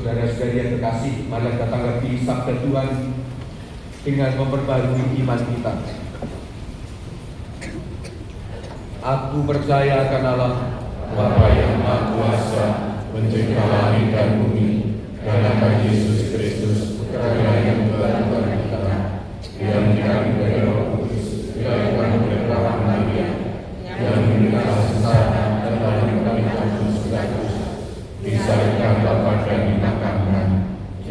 Saudara-saudari yang terkasih, mari kita tanggapi sabda Tuhan dengan memperbarui iman kita. Aku percaya akan Allah, Bapa yang Maha Kuasa, pencipta langit dan bumi, dan akan Yesus Kristus, Putra yang Tuhan kita, yang dikandung dari Roh Kudus, dilahirkan oleh perawan Maria, yang menderita sengsara dan dalam Pontius Pilatus, disalibkan Bapa dan dimakamkan,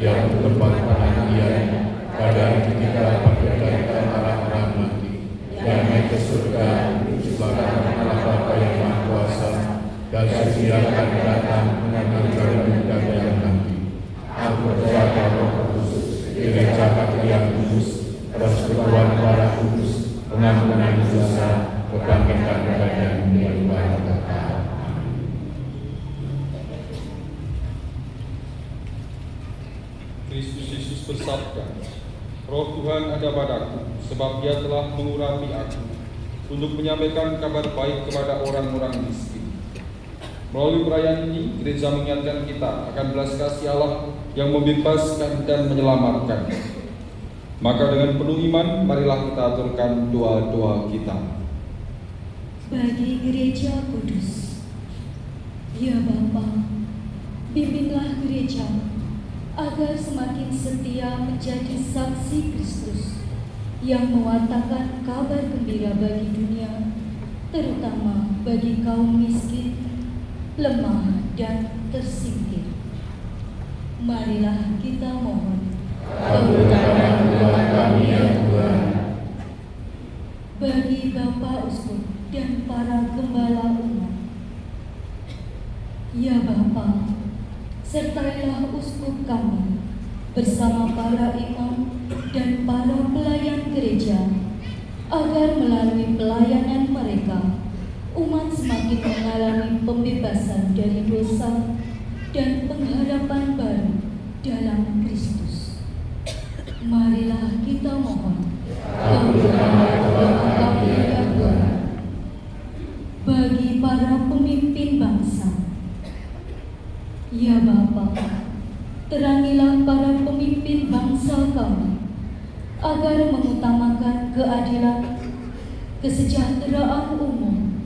yang bertempat penantian pada hari ketiga bangkit orang-orang mati, dan naik ke surga di sebelah kanan Allah Bapa yang Maha Kuasa, dan sedia akan datang mengambil hidup dan yang nanti. Aku percaya pada Roh Kudus, Gereja Katolik yang kudus, persekutuan darah kudus, pengampunan dosa, kebangkitan badan yang baik. Kristus Yesus bersabda, Roh Tuhan ada padaku, sebab Dia telah mengurapi aku untuk menyampaikan kabar baik kepada orang-orang miskin. Melalui perayaan ini, gereja mengingatkan kita akan belas kasih Allah yang membebaskan dan menyelamatkan. Maka dengan penuh iman, marilah kita aturkan doa-doa kita. Bagi gereja kudus, ya Bapa, bimbinglah gereja agar semakin setia menjadi saksi Kristus yang mewatakan kabar gembira bagi dunia, terutama bagi kaum miskin, lemah dan tersingkir. Marilah kita mohon. Kabulkanlah doa kami ya Tuhan. Bagi Bapak Uskup dan para gembala umat, ya Bapa, sertailah uskup kami bersama para imam dan para pelayan gereja, agar melalui pelayanan mereka umat semakin mengalami pembebasan dari dosa dan pengharapan baru dalam Kristus. Marilah kita mohon. Kabulkanlah doa kami ya Tuhan. Bagi para pemimpin bangsa, ya Bapa, terangilah para pemimpin bangsa kami agar mengutamakan keadilan, kesejahteraan umum,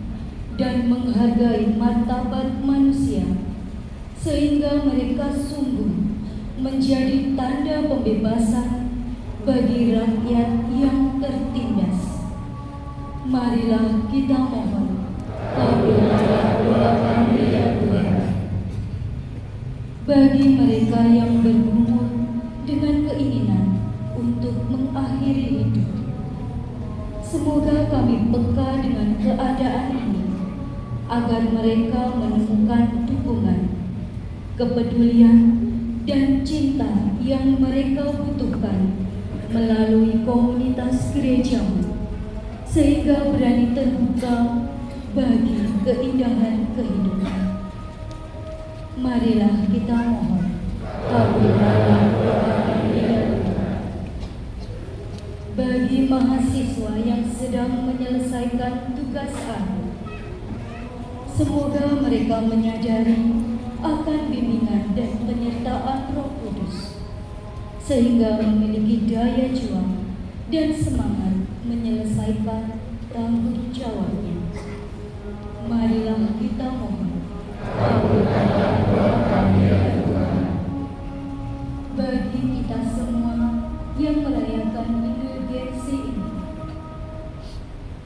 dan menghargai martabat manusia, sehingga mereka sungguh menjadi tanda pembebasan bagi rakyat yang tertindas. Marilah kita mohon. Kabulkanlah doa kami ya Tuhan. Bagi mereka yang bergumul dengan keinginan untuk mengakhiri hidup, semoga kami peka dengan keadaan ini, agar mereka menemukan dukungan, kepedulian, dan cinta yang mereka butuhkan melalui komunitas gerejamu, sehingga berani terbuka bagi keindahan kehidupan. Marilah kita mohon. Kabulkanlah doa kami ya Tuhan. Bagi mahasiswa yang sedang menyelesaikan tugas akhir, semoga mereka menyadari akan bimbingan dan penyertaan Roh Kudus, sehingga memiliki daya juang dan semangat menyelesaikan tanggung jawabnya. Marilah kita mohon. Kabulkanlah doa kami ya Tuhan. Bagi kita semua yang merayakan indulgensi ini,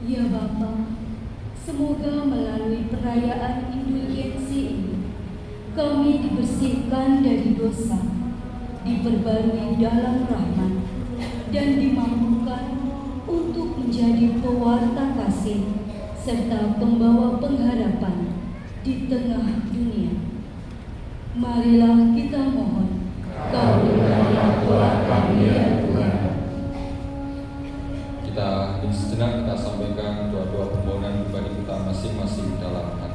ya Bapa, semoga melalui perayaan indulgensi ini kami dibersihkan dari dosa, diperbarui dalam rahmat, dan dimampukan untuk menjadi pewarta kasih serta pembawa pengharapan di tengah dunia. Marilah kita mohon. Kabulkanlah doa kami ya Tuhan. Kita sejenak kita sampaikan doa-doa permohonan pribadi kita masing-masing dalam hati.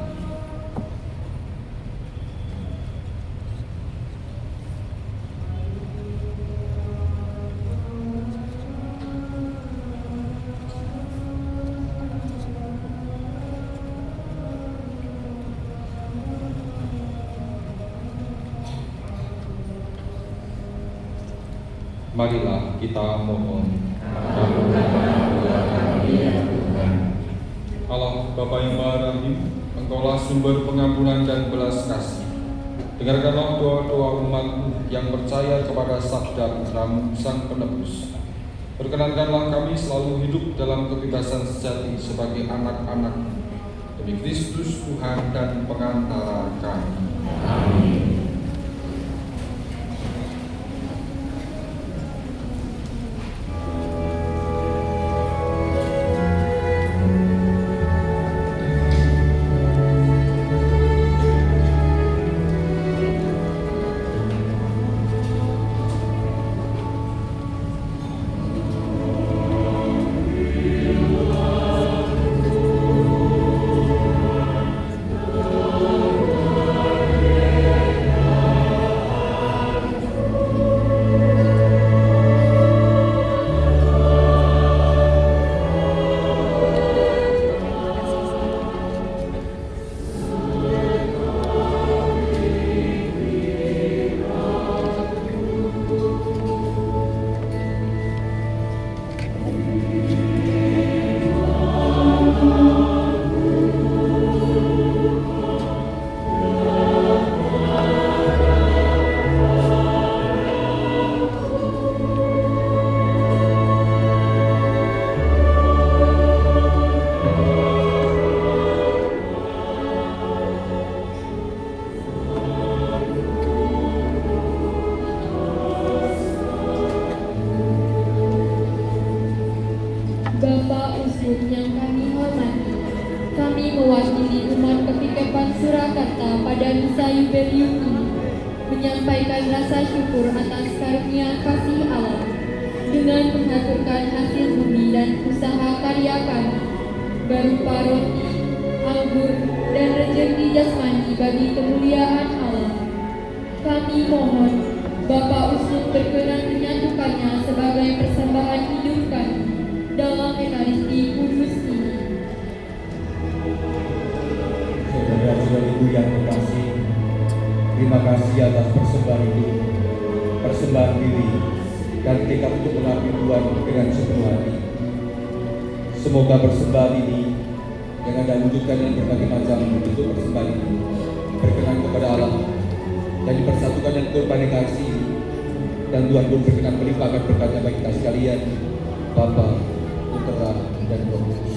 Marilah kita mohon. Allah Bapa yang Maha Rahim, Engkaulah sumber pengampunan dan belas kasih. Dengarkanlah doa-doa umat-Mu yang percaya kepada sabda putra-Mu Sang Penebus. Perkenankanlah kami selalu hidup dalam kebebasan sejati sebagai anak-anak-Mu, demi Kristus Tuhan dan pengantara kami. Amin. Bapak Uskup yang kami hormati, kami mewakili umat Kepikepan Surakarta pada misa Yubelium ini menyampaikan rasa syukur atas karunia kasih Allah dengan mengaturkan hasil bumi dan usaha karya kami berupa roti, anggur, dan rezeki jasmani bagi kemuliaan Allah. Kami mohon Bapak Uskup berkenan menyatukannya sebagai persembahan hidup kami dalam Ekaristi Kudus ini. Saudara-saudariku yang terkasih, terima kasih atas persembahan hidup, persembahan diri, dan tekad untuk mengabdi Tuhan dengan sepenuh hati. Semoga persembahan ini yang Anda wujudkan dengan berbagai macam bentuk persembahan ini berkenan kepada Allah dan dipersatukan dengan korban kasih, dan Tuhan pun berkenan melimpahkan berkatnya bagi kita sekalian, Bapa, Putra, dan Roh Kudus.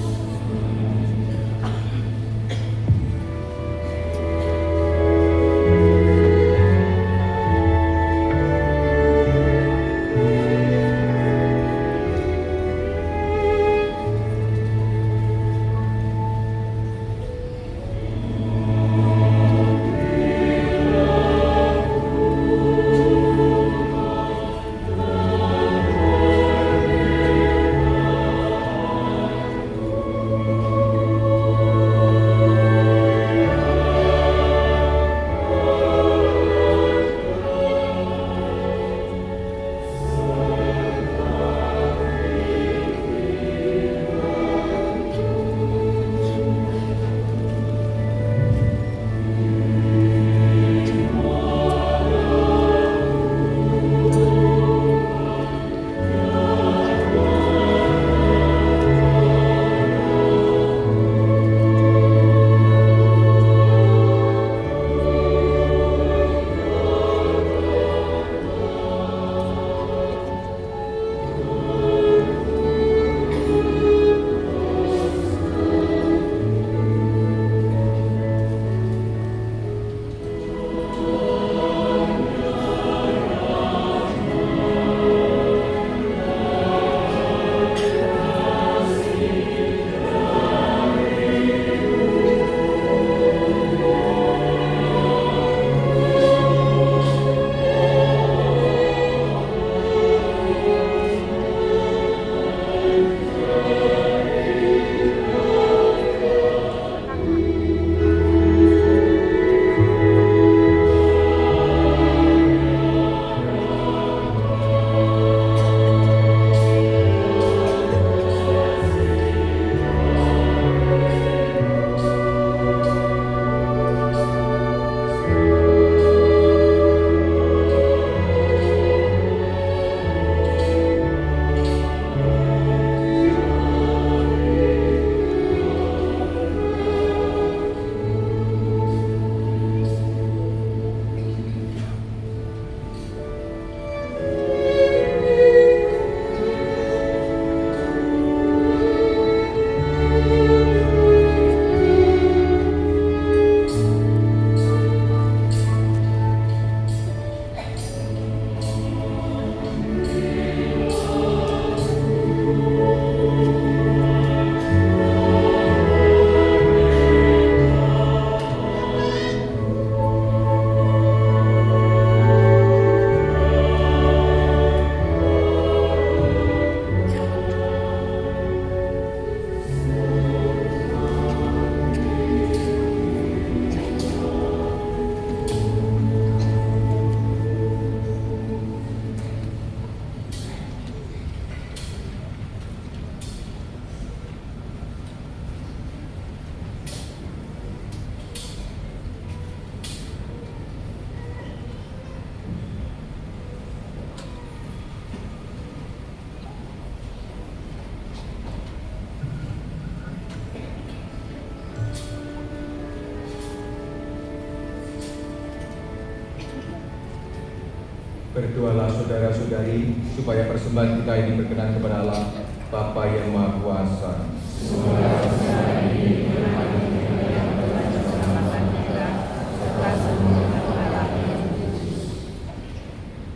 Berdoalah saudara-saudari supaya persembahan kita ini berkenan kepada Allah Bapa yang Maha Kuasa.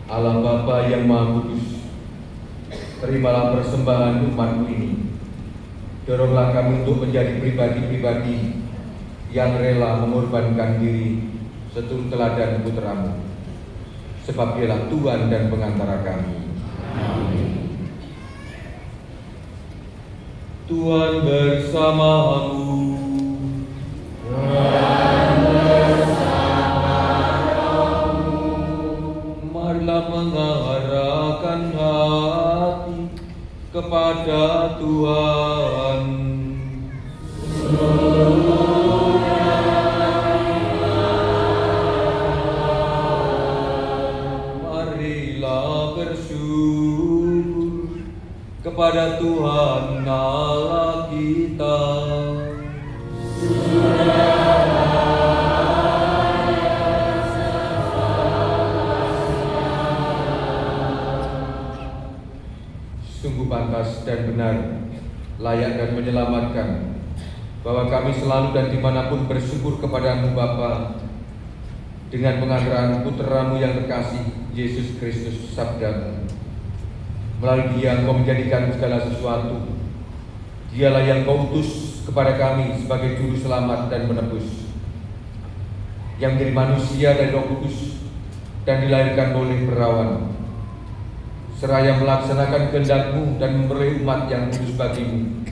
Allah Bapa yang Maha Kudus, terimalah persembahan umat-Mu ini. Doronglah kami untuk menjadi pribadi-pribadi yang rela mengorbankan diri seturut teladan Putra-Mu, sebab Dialah Tuhan dan pengantara kami. Amin. Tuhan bersamamu. Marilah mengarahkan hati kepada Tuhan. Marilah bersyukur kepada Tuhan Allah kita. Sungguh pantas dan benar, layak dan menyelamatkan, bahwa kami selalu dan dimanapun bersyukur kepada-Mu Bapa, dengan pengantaran Putra-Mu yang terkasih, Yesus Kristus Sabda-Mu. Melalui Dia Engkau menjadikan segala sesuatu. Dialah yang Kau utus kepada kami sebagai juru selamat dan penebus, yang menjadi manusia dari Roh Kudus dan dilahirkan oleh perawan, seraya melaksanakan kehendak-Mu dan memperoleh umat yang kudus bagi-Mu.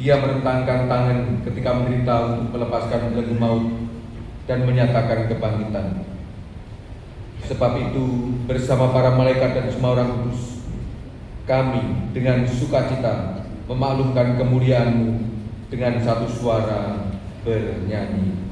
Dia merentangkan tangan ketika menderita untuk melepaskan belenggu maut dan menyatakan kebangkitan. Sebab itu, bersama para malaikat dan semua orang kudus, kami dengan sukacita memaklumkan kemuliaan-Mu dengan satu suara bernyanyi.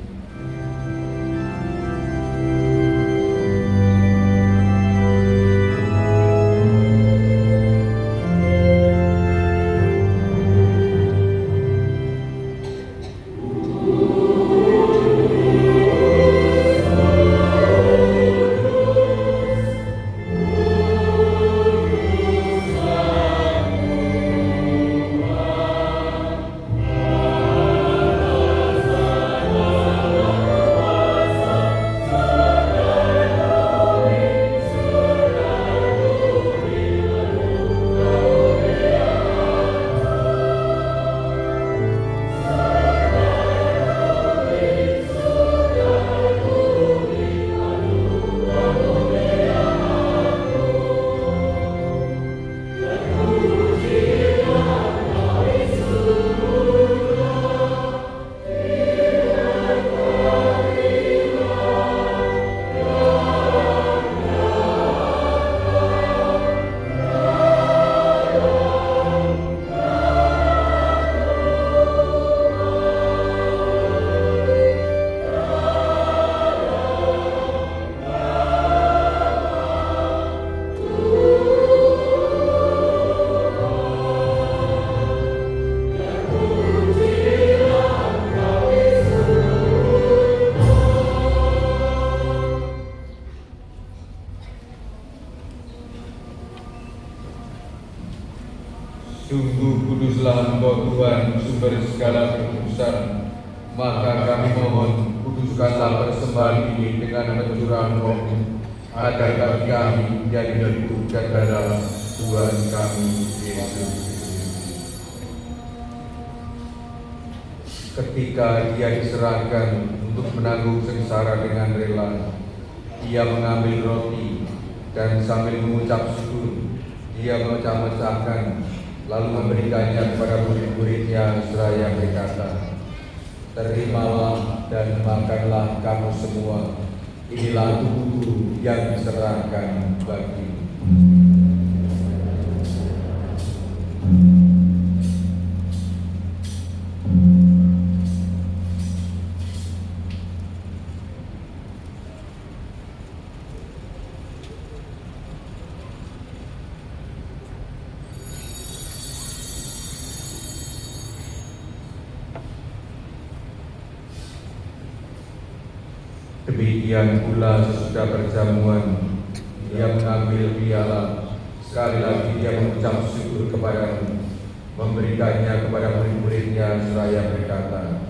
Sungguh kuduslah Engkau Tuhan, sumber segala kekudusan. Maka kami mohon, kuduskanlah persembahan ini dengan pencurahan Roh, agar kami menjadi hidup dan darah Tuhan kami Yesus. Ketika Dia diserahkan untuk menanggung sengsara dengan rela, Dia mengambil roti dan sambil mengucap syukur, Dia memecah-mecahkan, lalu memberikannya kepada murid-muridnya seraya berkata, "Terimalah dan makanlah kamu semua, inilah tubuhku yang diserahkan bagimu." Demikian pula sesudah perjamuan, Dia mengambil piala, sekali lagi dia mengucap syukur kepadamu, memberikannya kepada murid-muridnya seraya berkata,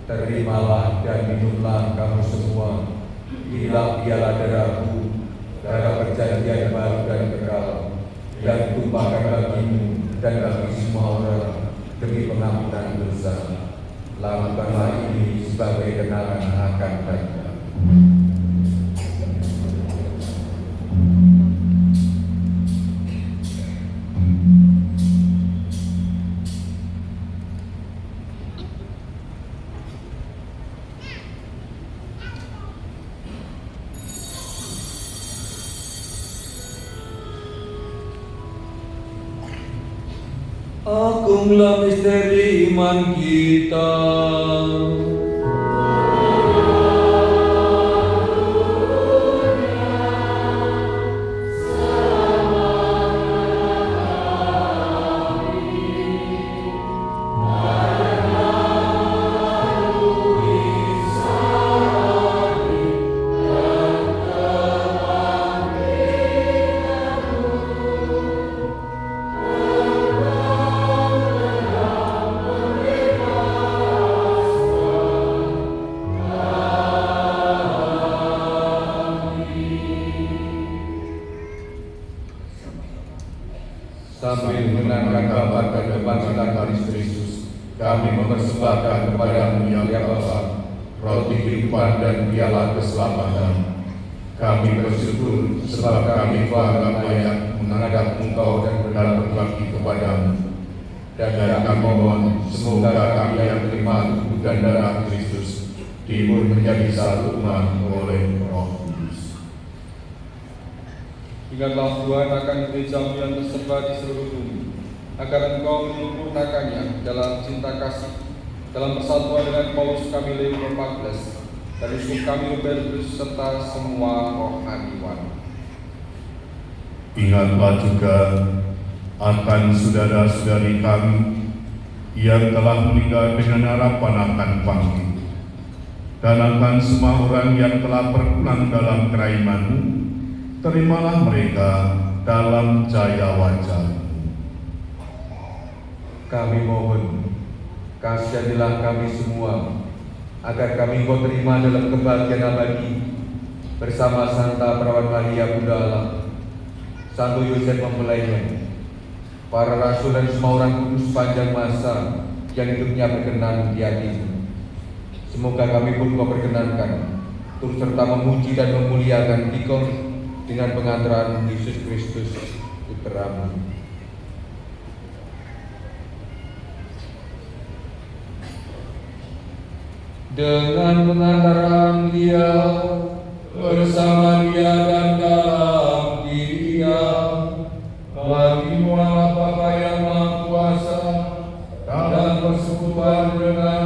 terimalah dan minumlah kamu semua, inilah piala darahku, darah perjanjian baru dan kekal, yang ditumpahkan bagimu dan bagi semua orang demi pengampunan dosa. Lakukanlah ini sebagai kenangan akan mereka. Agunglah misteri iman kita. Sambil mengenangkan kabar kebangkitan Kristus, kami mempersembahkan kepadamu ya Bapa, roti kehidupan dan piala keselamatan. Kami bersyukur sebab kami bangga layak menghadap Engkau dan berbakti kepadamu. Dan kami mohon semoga kami yang terima tubuh dan darah Kristus timur menjadi satu umat oleh Roh Kudus. Ingatlah Tuhan akan gereja-Mu yang tersebar di seluruh bumi, agar Engkau menyempurnakannya dalam cinta kasih, dalam persatuan dengan Paulus kami Leo ke-14, dan uskup kami Hubertus serta semua rohaniwan. Ingatlah juga akan saudara-saudari kami yang telah meninggal dengan harapan akan bangkit, dan akan semua orang yang telah berpulang dalam kerajaan-Mu. Terimalah mereka dalam cahaya wajah-Mu. Kami mohon, kasihanilah kami semua, agar kami Engkau terima dalam kebahagiaan abadi, bersama Santa Perawan Maria Bunda Allah, Santo Yosef mempelainya, para rasul dan semua orang kudus sepanjang masa yang hidupnya berkenan di hati-Mu. Semoga kami pun Kau perkenankan, turut serta memuji dan memuliakan Dikau dengan pengantaran Yesus Kristus Putra-Mu. Dengan pengantaran Dia, bersama Dia dan dalam Dia, bagi Allah Bapa yang Maha Kuasa, dalam persekutuan dengan